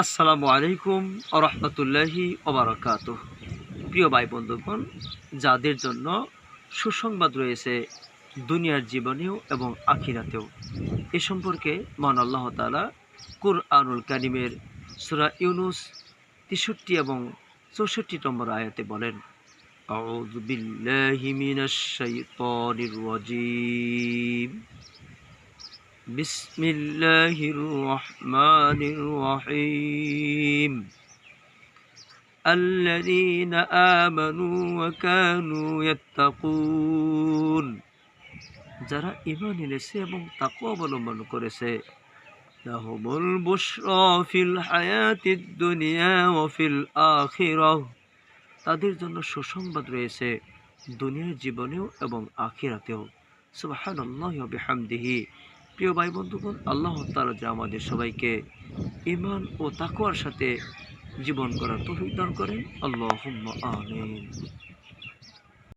আসসালামু আলাইকুম আরহামতুল্লাহি ওবারাকাতুহ। প্রিয় ভাই বন্ধুগণ, যাদের জন্য সুসংবাদ রয়েছে দুনিয়ার জীবনেও এবং আখিরাতেও, এ সম্পর্কে মহান আল্লাহ তাআলা কুরআনুল কারীমের সূরা ইউনূস ৬৩ এবং ৬৪ নম্বর আয়াতে বলেন, আউযু বিল্লাহি মিনাশ শাইতানির রাজীম, বিসমিল্লাহির রহমানির রহিম, আল্লাযীনা আমানু ওয়া কানু ইয়াত্তাকুন, যারা ঈমান এনেছে এবং তাকওয়া অবলম্বন করেছে, লাহুমুল বুশরা ফিল হায়াতিদ দুনিয়া ওয়া ফিল আখিরাহ, তাদের জন্য সুসংবাদ রয়েছে দুনিয়ার জীবনেও এবং আখিরাতেও। সুবহানাল্লাহি ওয়া বিহামদিহি। প্রিয় ভাই বন্ধুগণ, আল্লাহ তাআলা যে আমাদের সবাইকে ঈমান ও তাকওয়ার সাথে জীবন করার তৌফিক দান করেন, আল্লাহুম্মা আমিন।